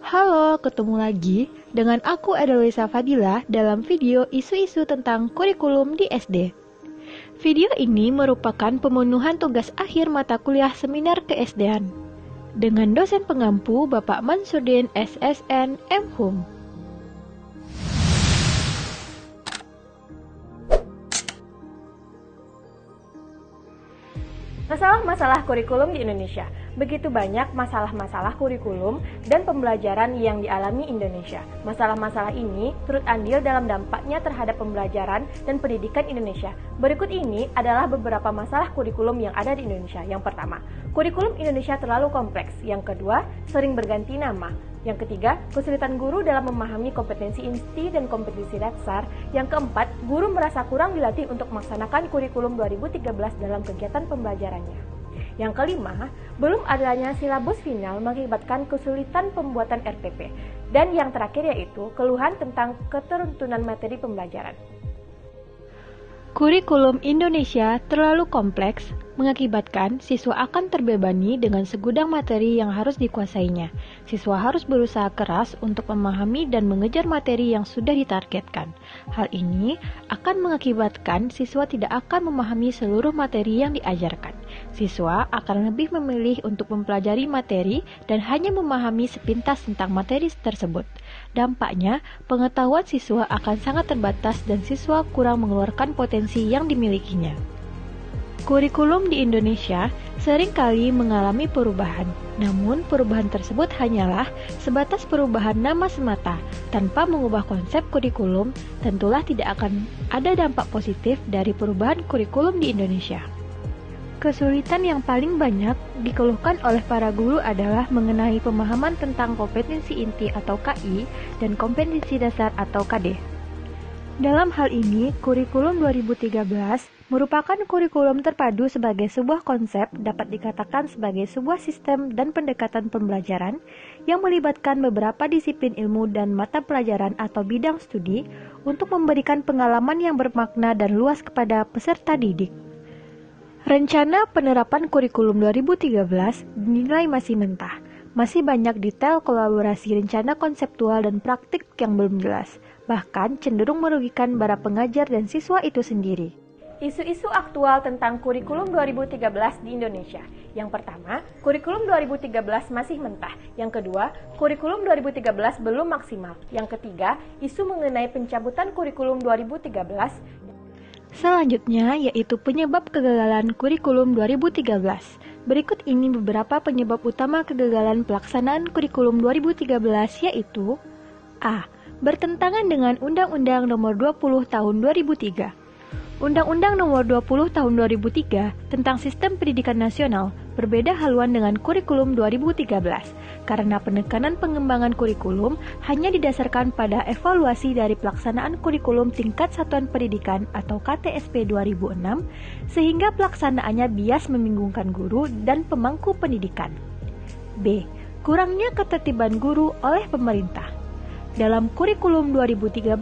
Halo, ketemu lagi dengan aku Edelwisa Fadila dalam video isu-isu tentang kurikulum di SD. Video ini merupakan pemenuhan tugas akhir mata kuliah seminar ke-SD-an dengan dosen pengampu Bapak Mansurdin SSN M.Hum. Masalah-masalah kurikulum di Indonesia. Begitu banyak masalah-masalah kurikulum dan pembelajaran yang dialami Indonesia. Masalah-masalah ini turut andil dalam dampaknya terhadap pembelajaran dan pendidikan Indonesia. Berikut ini adalah beberapa masalah kurikulum yang ada di Indonesia. Yang pertama, kurikulum Indonesia terlalu kompleks. Yang kedua, sering berganti nama. Yang ketiga, kesulitan guru dalam memahami kompetensi inti dan kompetensi dasar. Yang keempat, guru merasa kurang dilatih untuk melaksanakan kurikulum 2013 dalam kegiatan pembelajarannya. Yang kelima, belum adanya silabus final mengakibatkan kesulitan pembuatan RPP. Dan yang terakhir yaitu keluhan tentang keteruntunan materi pembelajaran. Kurikulum Indonesia terlalu kompleks mengakibatkan siswa akan terbebani dengan segudang materi yang harus dikuasainya. Siswa harus berusaha keras untuk memahami dan mengejar materi yang sudah ditargetkan. Hal ini akan mengakibatkan siswa tidak akan memahami seluruh materi yang diajarkan. Siswa akan lebih memilih untuk mempelajari materi dan hanya memahami sepintas tentang materi tersebut. Dampaknya, pengetahuan siswa akan sangat terbatas dan siswa kurang mengeluarkan potensi yang dimilikinya. Kurikulum di Indonesia seringkali mengalami perubahan, namun perubahan tersebut hanyalah sebatas perubahan nama semata. Tanpa mengubah konsep kurikulum, tentulah tidak akan ada dampak positif dari perubahan kurikulum di Indonesia. Kesulitan yang paling banyak dikeluhkan oleh para guru adalah mengenai pemahaman tentang kompetensi inti atau KI dan kompetensi dasar atau KD. Dalam hal ini, kurikulum 2013 merupakan kurikulum terpadu sebagai sebuah konsep dapat dikatakan sebagai sebuah sistem dan pendekatan pembelajaran yang melibatkan beberapa disiplin ilmu dan mata pelajaran atau bidang studi untuk memberikan pengalaman yang bermakna dan luas kepada peserta didik. Rencana penerapan kurikulum 2013 dinilai masih mentah. Masih banyak detail kolaborasi rencana konseptual dan praktik yang belum jelas, bahkan cenderung merugikan para pengajar dan siswa itu sendiri. Isu-isu aktual tentang kurikulum 2013 di Indonesia. Yang pertama, kurikulum 2013 masih mentah. Yang kedua, kurikulum 2013 belum maksimal. Yang ketiga, isu mengenai pencabutan kurikulum 2013. Selanjutnya yaitu penyebab kegagalan kurikulum 2013. Berikut ini beberapa penyebab utama kegagalan pelaksanaan kurikulum 2013 yaitu A. Bertentangan dengan Undang-Undang Nomor 20 Tahun 2003. Undang-Undang Nomor 20 Tahun 2003 tentang Sistem Pendidikan Nasional berbeda haluan dengan kurikulum 2013 karena penekanan pengembangan kurikulum hanya didasarkan pada evaluasi dari pelaksanaan kurikulum tingkat satuan pendidikan atau KTSP 2006 sehingga pelaksanaannya bias membingungkan guru dan pemangku pendidikan. B. Kurangnya ketertiban guru oleh pemerintah. Dalam kurikulum 2013,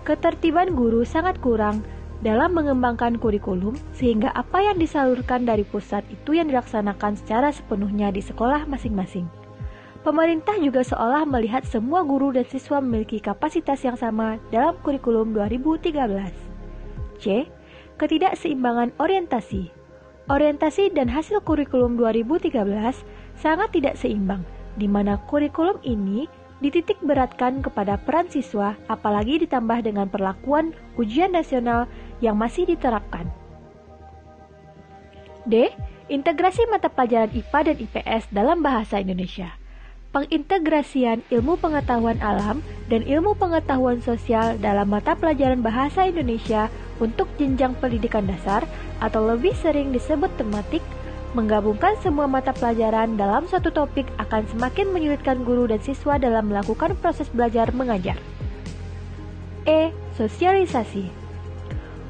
ketertiban guru sangat kurang dalam mengembangkan kurikulum sehingga apa yang disalurkan dari pusat itu yang dilaksanakan secara sepenuhnya di sekolah masing-masing. Pemerintah juga seolah melihat semua guru dan siswa memiliki kapasitas yang sama dalam kurikulum 2013. C. Ketidakseimbangan orientasi. Orientasi dan hasil kurikulum 2013 sangat tidak seimbang, di mana kurikulum ini dititik beratkan kepada peran siswa, apalagi ditambah dengan perlakuan ujian nasional yang masih diterapkan. D. Integrasi mata pelajaran IPA dan IPS dalam bahasa Indonesia. Pengintegrasian ilmu pengetahuan alam dan ilmu pengetahuan sosial dalam mata pelajaran bahasa Indonesia untuk jenjang pendidikan dasar atau lebih sering disebut tematik, menggabungkan semua mata pelajaran dalam suatu topik akan semakin menyulitkan guru dan siswa dalam melakukan proses belajar mengajar. E. Sosialisasi.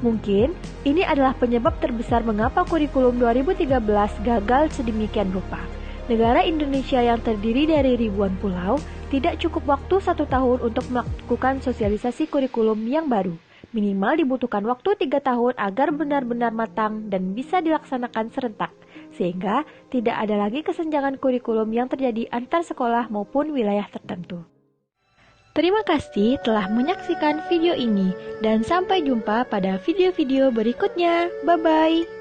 Mungkin ini adalah penyebab terbesar mengapa kurikulum 2013 gagal sedemikian rupa. Negara Indonesia yang terdiri dari ribuan pulau tidak cukup waktu 1 tahun untuk melakukan sosialisasi kurikulum yang baru. Minimal dibutuhkan waktu 3 tahun agar benar-benar matang dan bisa dilaksanakan serentak. sehingga tidak ada lagi kesenjangan kurikulum yang terjadi antar sekolah maupun wilayah tertentu. Terima kasih telah menyaksikan video ini, dan sampai jumpa pada video-video berikutnya. Bye-bye!